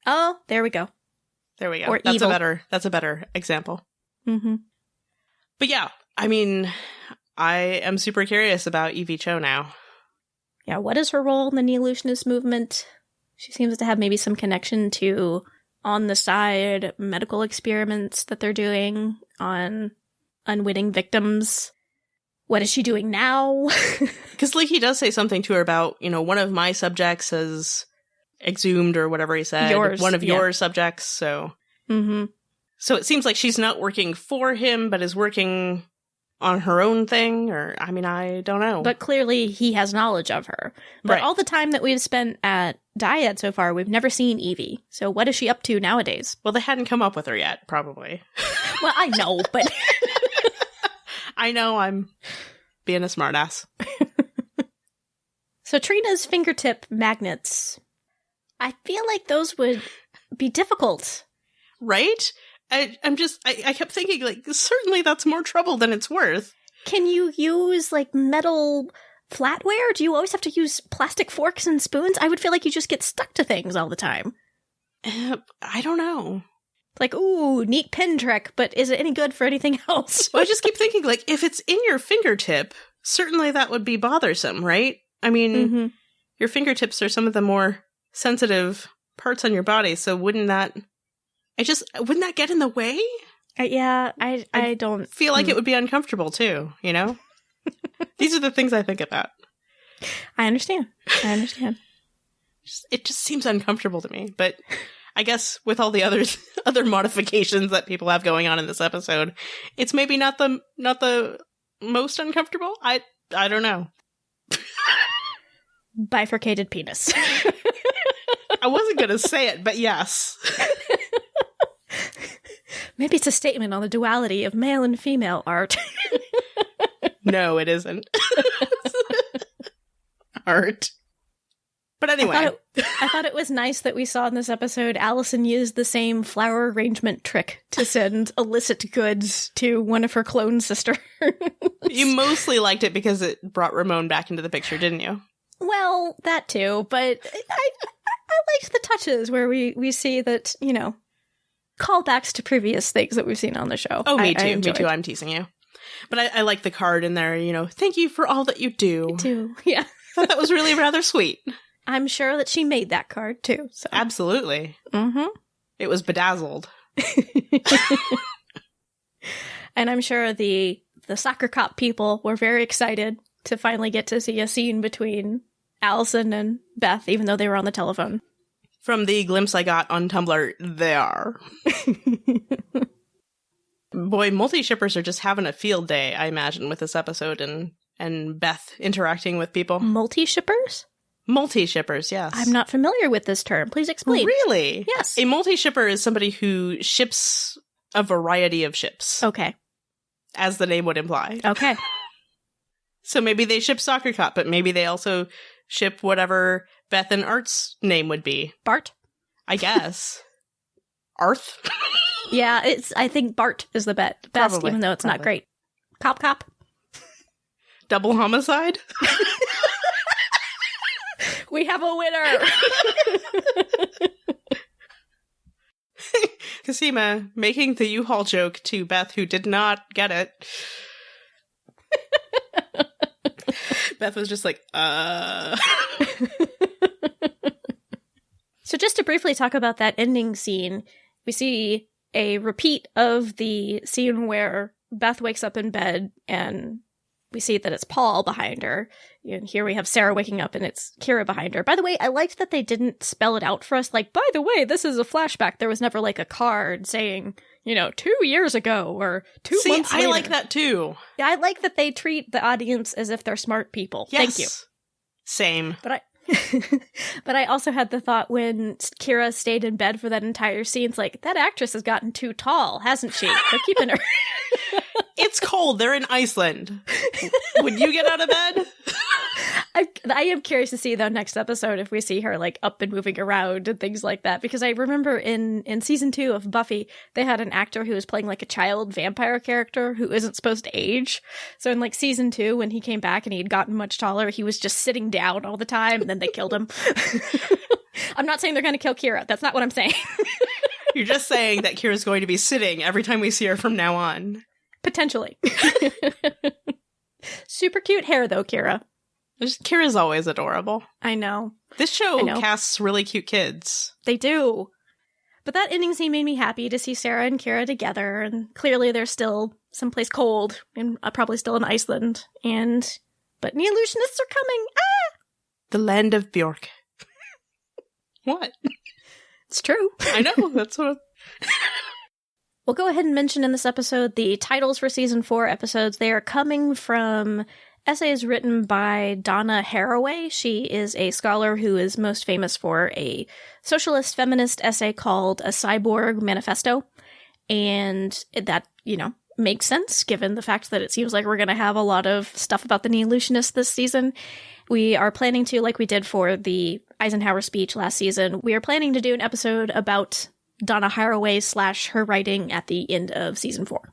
[SPEAKER 2] Oh, there we go.
[SPEAKER 1] Or that's
[SPEAKER 2] evil.
[SPEAKER 1] That's a better example.
[SPEAKER 2] Mm-hmm.
[SPEAKER 1] But yeah, I mean, I am super curious about Evie Cho now.
[SPEAKER 2] Yeah, what is her role in the Neolutionist movement? She seems to have maybe some connection to on the side medical experiments that they're doing on unwitting victims. What is she doing now?
[SPEAKER 1] Because Leaky does say something to her about, one of my subjects has exhumed or whatever he said. One of your subjects, so.
[SPEAKER 2] Mm-hmm.
[SPEAKER 1] So it seems like she's not working for him, but is working on her own thing, or, I mean, I don't know.
[SPEAKER 2] But clearly he has knowledge of her. But
[SPEAKER 1] right.
[SPEAKER 2] All the time that we've spent at Dyad so far, we've never seen Evie. So what is she up to nowadays?
[SPEAKER 1] Well, they hadn't come up with her yet, probably.
[SPEAKER 2] Well, I know, but...
[SPEAKER 1] I know, I'm being a smartass.
[SPEAKER 2] So Trina's fingertip magnets, I feel like those would be difficult.
[SPEAKER 1] Right? I kept thinking, like, certainly that's more trouble than it's worth.
[SPEAKER 2] Can you use, like, metal flatware? Do you always have to use plastic forks and spoons? I would feel like you just get stuck to things all the time.
[SPEAKER 1] I don't know.
[SPEAKER 2] Like, ooh, neat pin trick, but is it any good for anything else?
[SPEAKER 1] Well, I just keep thinking, like, if it's in your fingertip, certainly that would be bothersome, right? I mean, your fingertips are some of the more sensitive parts on your body, so wouldn't that get in the way?
[SPEAKER 2] Yeah, I don't
[SPEAKER 1] feel like it would be uncomfortable too, These are the things I think about.
[SPEAKER 2] I understand.
[SPEAKER 1] It just seems uncomfortable to me, but I guess with all the other modifications that people have going on in this episode, it's maybe not the most uncomfortable. I don't know.
[SPEAKER 2] Bifurcated penis.
[SPEAKER 1] I wasn't going to say it, but yes.
[SPEAKER 2] Maybe it's a statement on the duality of male and female art.
[SPEAKER 1] No, it isn't. Art. But anyway.
[SPEAKER 2] I thought it was nice that we saw in this episode Allison used the same flower arrangement trick to send illicit goods to one of her clone sisters.
[SPEAKER 1] You mostly liked it because it brought Ramon back into the picture, didn't you?
[SPEAKER 2] Well, that too, but I liked the touches where we see that, you know, callbacks to previous things that we've seen on the show.
[SPEAKER 1] Oh, me too. Me too. I'm teasing you. But I like the card in there, you know, thank you for all that you do.
[SPEAKER 2] Me too. Yeah.
[SPEAKER 1] I thought that was really rather sweet.
[SPEAKER 2] I'm sure that she made that card too. So.
[SPEAKER 1] Absolutely.
[SPEAKER 2] Mm-hmm.
[SPEAKER 1] It was bedazzled.
[SPEAKER 2] And I'm sure the soccer cop people were very excited to finally get to see a scene between Allison and Beth, even though they were on the telephone.
[SPEAKER 1] From the glimpse I got on Tumblr, they are. Boy, multi-shippers are just having a field day, I imagine, with this episode and Beth interacting with people.
[SPEAKER 2] Multi-shippers?
[SPEAKER 1] Multi-shippers, yes.
[SPEAKER 2] I'm not familiar with this term. Please explain.
[SPEAKER 1] Really?
[SPEAKER 2] Yes.
[SPEAKER 1] A multi-shipper is somebody who ships a variety of ships.
[SPEAKER 2] Okay.
[SPEAKER 1] As the name would imply.
[SPEAKER 2] Okay.
[SPEAKER 1] So maybe they ship Soccer Cop, but maybe they also ship whatever Beth and Art's name would be.
[SPEAKER 2] Bart?
[SPEAKER 1] I guess. Arth?
[SPEAKER 2] Yeah, I think Bart is the best,
[SPEAKER 1] Probably.
[SPEAKER 2] Even though it's not great. Cop?
[SPEAKER 1] Double homicide?
[SPEAKER 2] We have a winner!
[SPEAKER 1] Cosima making the U-Haul joke to Beth, who did not get it. Beth was just like,
[SPEAKER 2] So just to briefly talk about that ending scene, we see a repeat of the scene where Beth wakes up in bed and we see that it's Paul behind her. And here we have Sarah waking up and it's Kira behind her. By the way, I liked that they didn't spell it out for us. Like, by the way, this is a flashback. There was never like a card saying, 2 years ago or 2 months later.
[SPEAKER 1] I like that too.
[SPEAKER 2] Yeah, I like that they treat the audience as if they're smart people.
[SPEAKER 1] Yes.
[SPEAKER 2] Thank you.
[SPEAKER 1] Same.
[SPEAKER 2] But I also had the thought when Kira stayed in bed for that entire scene, it's like, that actress has gotten too tall, hasn't she? They're keeping her.
[SPEAKER 1] It's cold. They're in Iceland. Would you get out of bed?
[SPEAKER 2] I am curious to see, though, next episode if we see her, like, up and moving around and things like that. Because I remember in season 2 of Buffy, they had an actor who was playing, like, a child vampire character who isn't supposed to age. So in, like, season 2, when he came back and he had gotten much taller, he was just sitting down all the time, and then they killed him. I'm not saying they're going to kill Kira. That's not what I'm saying.
[SPEAKER 1] You're just saying that Kira's going to be sitting every time we see her from now on.
[SPEAKER 2] Potentially. Super cute hair, though, Kira.
[SPEAKER 1] Kira's always adorable.
[SPEAKER 2] I know.
[SPEAKER 1] This show casts really cute kids.
[SPEAKER 2] They do. But that ending scene made me happy to see Sarah and Kira together, and clearly they're still someplace cold, and probably still in Iceland. But Neolutionists are coming! Ah!
[SPEAKER 1] The land of Bjork. What?
[SPEAKER 2] It's true.
[SPEAKER 1] I know, that's what...
[SPEAKER 2] We'll go ahead and mention in this episode the titles for Season 4 episodes. They are coming from essays written by Donna Haraway. She is a scholar who is most famous for a socialist feminist essay called A Cyborg Manifesto. And that, makes sense given the fact that it seems like we're going to have a lot of stuff about the Neolutionists this season. We are planning to, like we did for the Eisenhower speech last season, we are planning to do an episode about Donna Haraway / her writing at the end of Season 4.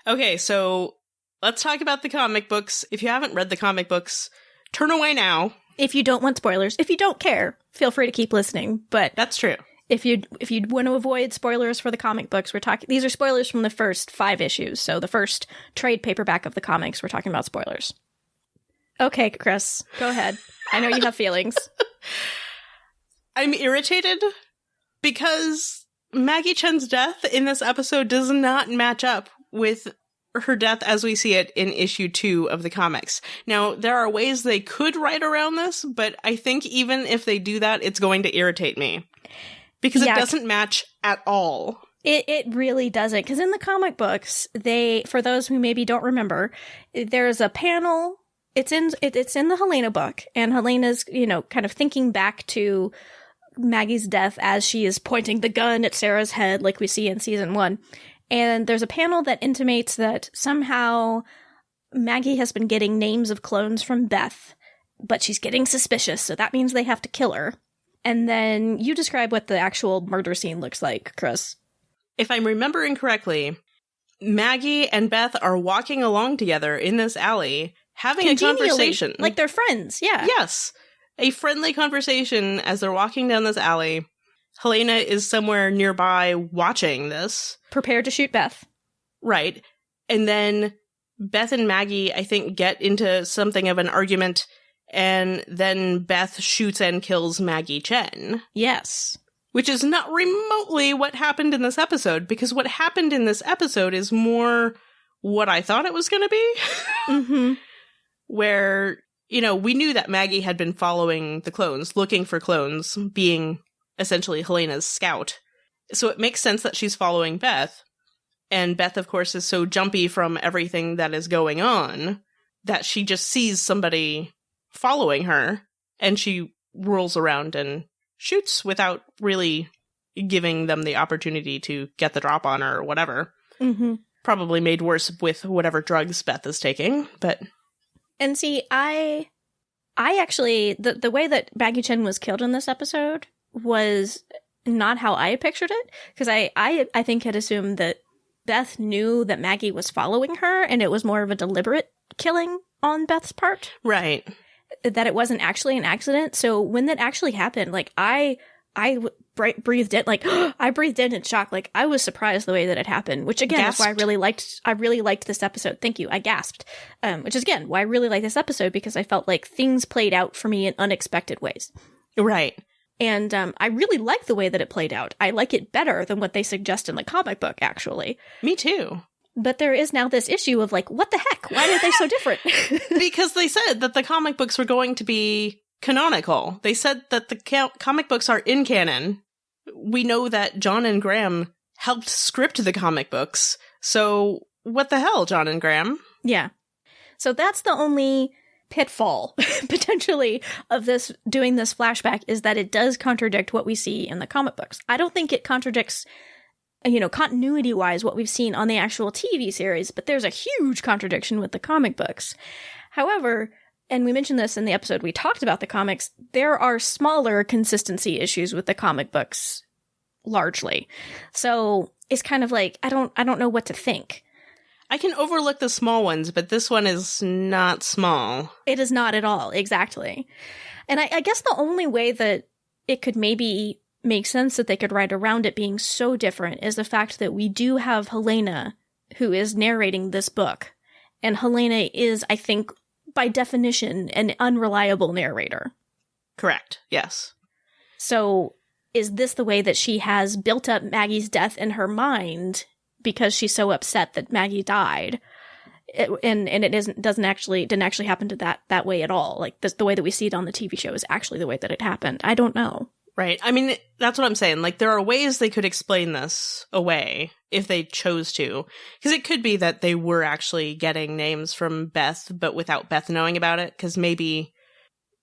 [SPEAKER 1] Okay, so let's talk about the comic books. If you haven't read the comic books, turn away now.
[SPEAKER 2] If you don't want spoilers, if you don't care, feel free to keep listening. But
[SPEAKER 1] that's true.
[SPEAKER 2] If you want to avoid spoilers for the comic books, these are spoilers from the first 5 issues. So the first trade paperback of the comics, we're talking about spoilers. Okay, Kris, go ahead. I know you have feelings.
[SPEAKER 1] I'm irritated because Maggie Chen's death in this episode does not match up with her death as we see it in issue 2 of the comics. Now, there are ways they could write around this, but I think even if they do that, it's going to irritate me. Because it doesn't match at all.
[SPEAKER 2] It really doesn't. Because in the comic books, for those who maybe don't remember, there's a panel. It's in the Helena book, and Helena's, kind of thinking back to Maggie's death as she is pointing the gun at Sarah's head like we see in season 1. And there's a panel that intimates that somehow Maggie has been getting names of clones from Beth, but she's getting suspicious, so that means they have to kill her. And then you describe what the actual murder scene looks like, Kris.
[SPEAKER 1] If I'm remembering correctly, Maggie and Beth are walking along together in this alley, having a conversation.
[SPEAKER 2] Like they're friends, yeah.
[SPEAKER 1] Yes. A friendly conversation as they're walking down this alley. Helena is somewhere nearby watching this.
[SPEAKER 2] Prepared to shoot Beth.
[SPEAKER 1] Right. And then Beth and Maggie, I think, get into something of an argument, and then Beth shoots and kills Maggie Chen.
[SPEAKER 2] Yes.
[SPEAKER 1] Which is not remotely what happened in this episode, because what happened in this episode is more what I thought it was going to be.
[SPEAKER 2] Mm-hmm.
[SPEAKER 1] Where, you know, we knew that Maggie had been following the clones, looking for clones, being essentially Helena's scout. So it makes sense that she's following Beth. And Beth, of course, is so jumpy from everything that is going on that she just sees somebody following her, and she whirls around and shoots without really giving them the opportunity to get the drop on her or whatever.
[SPEAKER 2] Mm-hmm.
[SPEAKER 1] Probably made worse with whatever drugs Beth is taking, but...
[SPEAKER 2] And see, I actually, the way that Maggie Chen was killed in this episode was not how I pictured it, because I think had assumed that Beth knew that Maggie was following her, and it was more of a deliberate killing on Beth's part.
[SPEAKER 1] Right.
[SPEAKER 2] That it wasn't actually an accident. So when that actually happened, like, I breathed in, like, I breathed in shock. Like, I was surprised the way that it happened, which again is why I really liked this episode. Thank you. I gasped. Which is again why I really like this episode, because I felt like things played out for me in unexpected ways.
[SPEAKER 1] Right.
[SPEAKER 2] And I really like the way that it played out. I like it better than what they suggest in the comic book, actually.
[SPEAKER 1] Me too.
[SPEAKER 2] But there is now this issue of, like, what the heck? Why are they so different?
[SPEAKER 1] Because they said that the comic books were going to be canonical. They said that the comic books are in canon. We know that John and Graham helped script the comic books. So what the hell, John and Graham?
[SPEAKER 2] Yeah. So that's the only pitfall, potentially, of this doing this flashback, is that it does contradict what we see in the comic books. I don't think it contradicts, you know, continuity-wise what we've seen on the actual TV series, but there's a huge contradiction with the comic books. However, and we mentioned this in the episode we talked about the comics, there are smaller consistency issues with the comic books, largely. So it's kind of like, I don't know what to think.
[SPEAKER 1] I can overlook the small ones, but this one is not small.
[SPEAKER 2] It is not at all, exactly. And I guess the only way that it could maybe make sense that they could write around it being so different is the fact that we do have Helena, who is narrating this book. And Helena is, I think, by definition, an unreliable narrator.
[SPEAKER 1] Correct, yes.
[SPEAKER 2] So is this the way that she has built up Maggie's death in her mind because she's so upset that Maggie died? And it didn't actually happen to that way at all. Like, the way that we see it on the TV show is actually the way that it happened. I don't know.
[SPEAKER 1] Right. I mean, that's what I'm saying. Like, there are ways they could explain this away if they chose to. Because it could be that they were actually getting names from Beth, but without Beth knowing about it. Because maybe,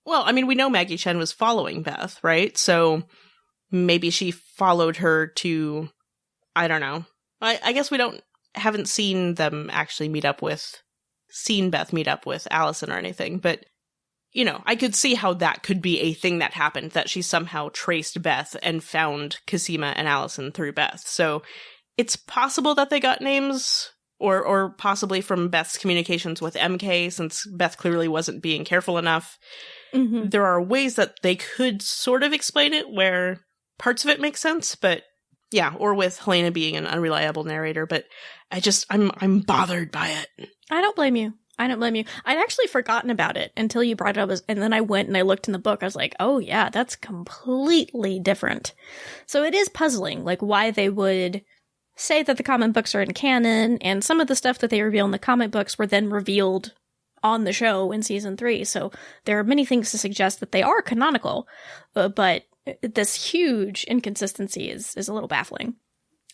[SPEAKER 1] well, I mean, we know Maggie Chen was following Beth, right? So maybe she followed her to, I don't know. I guess we haven't seen them actually seen Beth meet up with Allison or anything, but, you know, I could see how that could be a thing that happened, that she somehow traced Beth and found Cosima and Allison through Beth. So it's possible that they got names, or possibly from Beth's communications with MK, since Beth clearly wasn't being careful enough. Mm-hmm. There are ways that they could sort of explain it where parts of it make sense, but yeah, or with Helena being an unreliable narrator, but I'm bothered by it.
[SPEAKER 2] I don't blame you. I'd actually forgotten about it until you brought it up, and then I went and I looked in the book. I was like, oh yeah, that's completely different. So it is puzzling, like, why they would say that the comic books are in canon, and some of the stuff that they reveal in the comic books were then revealed on the show in season 3. So there are many things to suggest that they are canonical, but this huge inconsistency is a little baffling.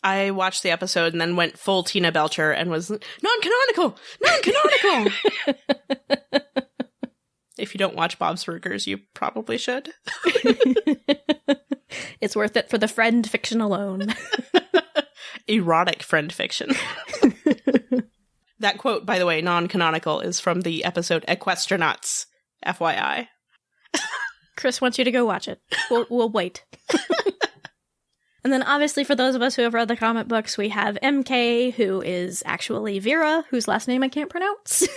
[SPEAKER 1] I watched the episode and then went full Tina Belcher and was non-canonical. If you don't watch Bob's Burgers, you probably should.
[SPEAKER 2] It's worth it for the friend fiction alone.
[SPEAKER 1] Erotic friend fiction. That quote, by the way, non-canonical, is from the episode Equestronauts, FYI.
[SPEAKER 2] Kris wants you to go watch it. We'll wait. And then obviously for those of us who have read the comic books, we have MK, who is actually Vera, whose last name I can't pronounce.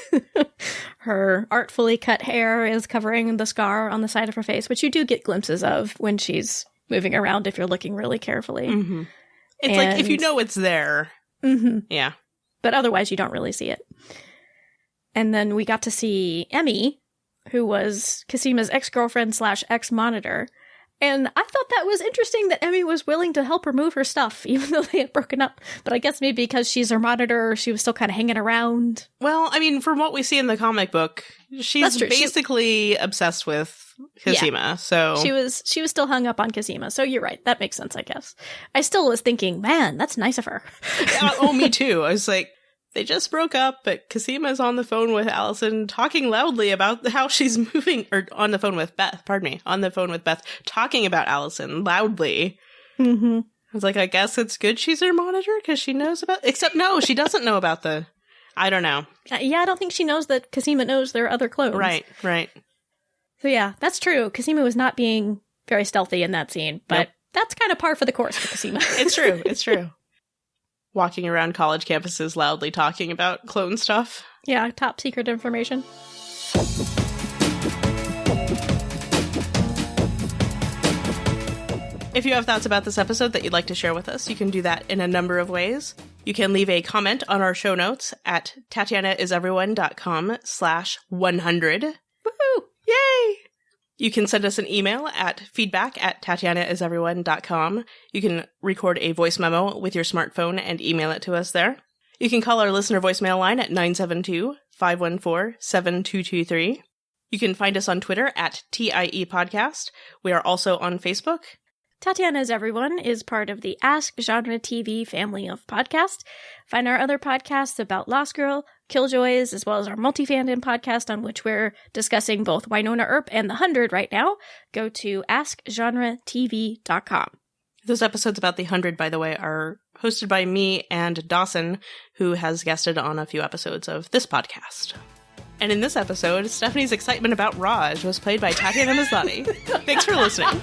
[SPEAKER 2] Her artfully cut hair is covering the scar on the side of her face, which you do get glimpses of when she's moving around if you're looking really carefully.
[SPEAKER 1] Mm-hmm. It's like, if you know it's there.
[SPEAKER 2] Mm-hmm.
[SPEAKER 1] Yeah.
[SPEAKER 2] But otherwise you don't really see it. And then we got to see Emmy, who was Casima's ex-girlfriend / ex-monitor. And I thought that was interesting that Emmy was willing to help her move her stuff, even though they had broken up. But I guess maybe because she's her monitor, she was still kind of hanging around.
[SPEAKER 1] Well, I mean, from what we see in the comic book, she's basically obsessed with Casima. Yeah. So
[SPEAKER 2] she was still hung up on Casima. So you're right. That makes sense, I guess. I still was thinking, man, that's nice of her.
[SPEAKER 1] Oh, me too. I was like, they just broke up, but Casima's on the phone with Allison talking loudly about how she's moving, or on the phone with Beth, talking about Allison loudly.
[SPEAKER 2] Mm-hmm.
[SPEAKER 1] I was like, I guess it's good she's her monitor because she knows about, except no, she doesn't know about the, I don't know.
[SPEAKER 2] Yeah, I don't think she knows that Casima knows there are other clones.
[SPEAKER 1] Right.
[SPEAKER 2] So yeah, that's true. Casima was not being very stealthy in that scene, but that's kind of par for the course for Casima.
[SPEAKER 1] It's true. Walking around college campuses loudly talking about clone stuff.
[SPEAKER 2] Yeah, top secret information.
[SPEAKER 1] If you have thoughts about this episode that you'd like to share with us, you can do that in a number of ways. You can leave a comment on our show notes at TatianaIsEveryone.com/100.
[SPEAKER 2] Woohoo!
[SPEAKER 1] Yay! You can send us an email at feedback@TatianaIsEveryone.com. You can record a voice memo with your smartphone and email it to us there. You can call our listener voicemail line at 972-514-7223. You can find us on Twitter at TIE Podcast. We are also on Facebook.
[SPEAKER 2] Tatiana Is Everyone is part of the Ask Genre TV family of podcasts. Find our other podcasts about Lost Girl, Killjoys, as well as our multi-fandom podcast on which we're discussing both Wynonna Earp and The 100 right now. Go to AskGenreTV.com.
[SPEAKER 1] Those episodes about The 100, by the way, are hosted by me and Dawson, who has guested on a few episodes of this podcast. And in this episode, Stephanie's excitement about Raj was played by Tatiana Maslany. Thanks for listening.